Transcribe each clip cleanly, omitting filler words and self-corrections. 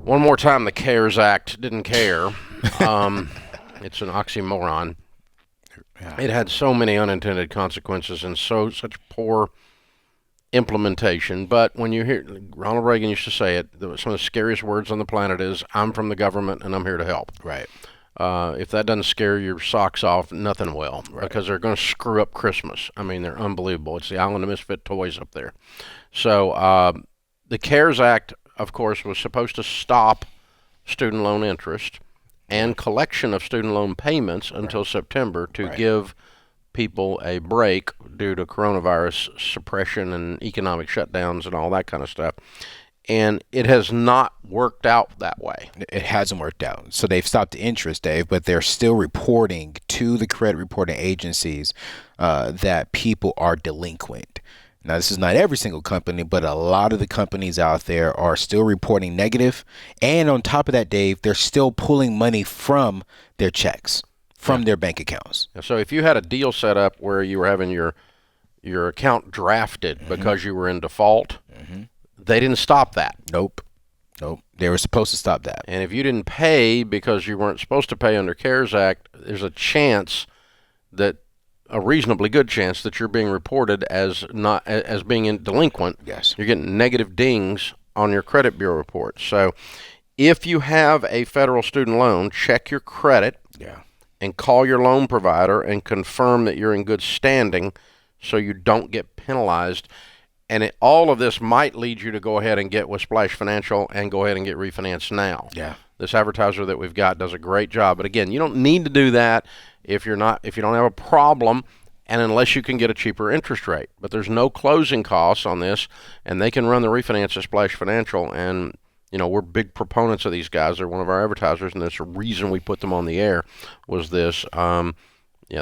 One more time, the CARES Act didn't care. It's an oxymoron. Yeah. It had so many unintended consequences and such poor implementation. But when you hear Ronald Reagan used to say it, some of the scariest words on the planet is, "I'm from the government and I'm here to help." Right. If that doesn't scare your socks off, nothing will, Right. because they're going to screw up Christmas. I mean, they're unbelievable. It's the island of misfit toys up there. So the CARES Act, of course, was supposed to stop student loan interest and collection of student loan payments until September to give people a break due to coronavirus suppression and economic shutdowns and all that kind of stuff. And it has not worked out that way. It hasn't worked out. So they've stopped the interest, Dave, but they're still reporting to the credit reporting agencies that people are delinquent. Now, this is not every single company, but a lot of the companies out there are still reporting negative. And on top of that, Dave, they're still pulling money from their checks, from their bank accounts. So if you had a deal set up where you were having your account drafted because you were in default, they didn't stop that. Nope. They were supposed to stop that. And if you didn't pay because you weren't supposed to pay under CARES Act, there's a reasonably good chance that you're being reported as being delinquent. Yes. You're getting negative dings on your credit bureau report. So if you have a federal student loan, check your credit and call your loan provider and confirm that you're in good standing so you don't get penalized. And all of this might lead you to go ahead and get with Splash Financial and go ahead and get refinanced now. Yeah. This advertiser that we've got does a great job. But again, you don't need to do that if you don't have a problem and unless you can get a cheaper interest rate. But there's no closing costs on this, and they can run the refinance at Splash Financial. And, we're big proponents of these guys. They're one of our advertisers, and that's the reason we put them on the air was this.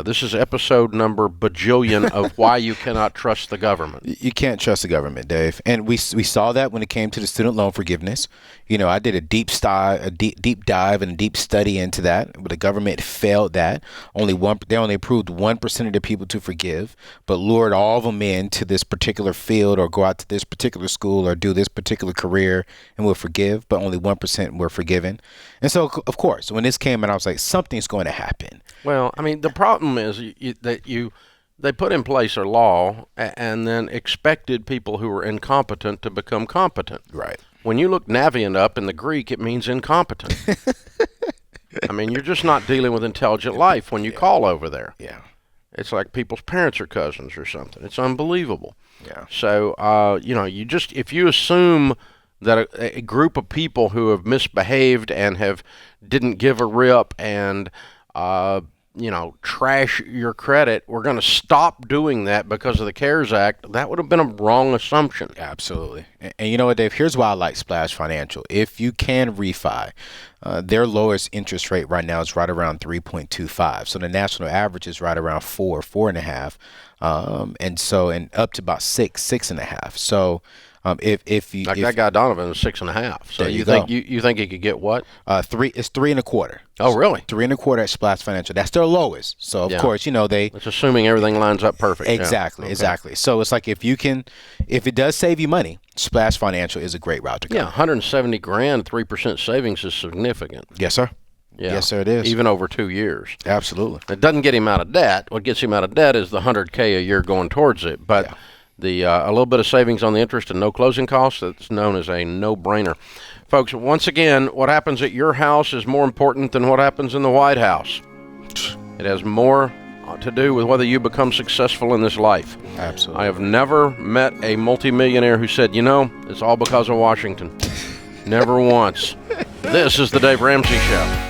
This is episode number bajillion of why you cannot trust the government. You can't trust the government, Dave. And we saw that when it came to the student loan forgiveness. I did a deep dive and a deep study into that, but the government failed that. They only approved 1% of the people to forgive, but lured all of them into this particular field or go out to this particular school or do this particular career and will forgive, but only 1% were forgiven. And so, of course, when this came out, I was like, something's going to happen. Well, I mean, the problem is that they put in place a law and then expected people who were incompetent to become competent. Right. When you look Naviant up in the Greek, it means incompetent. I mean, you're just not dealing with intelligent life when you call over there. Yeah. It's like people's parents are cousins or something. It's unbelievable. Yeah. So, if you assume that a group of people who have misbehaved and didn't give a rip and trash your credit, we're going to stop doing that because of the CARES Act, that would have been a wrong assumption. Absolutely. And you know what, Dave? Here's why I like Splash Financial. If you can refi, their lowest interest rate right now is right around 3.25. So the national average is right around 4.5. And up to about 6.5. So if that guy Donovan is 6.5. So you think he could get what? 3? It's 3.25. Oh, really? 3.25 at Splash Financial. That's their lowest. So of course, It's assuming everything lines up perfect. Exactly, exactly. So it's like if it does save you money, Splash Financial is a great route to go. Yeah, $170,000, 3% savings is significant. Yes, sir. Yeah. Yes, sir, it is. Even over 2 years. Absolutely. It doesn't get him out of debt. What gets him out of debt is the $100K a year going towards it. But a little bit of savings on the interest and no closing costs, that's known as a no-brainer. Folks, once again, what happens at your house is more important than what happens in the White House. It has more to do with whether you become successful in this life. Absolutely. I have never met a multimillionaire who said, it's all because of Washington. Never once. This is the Dave Ramsey Show.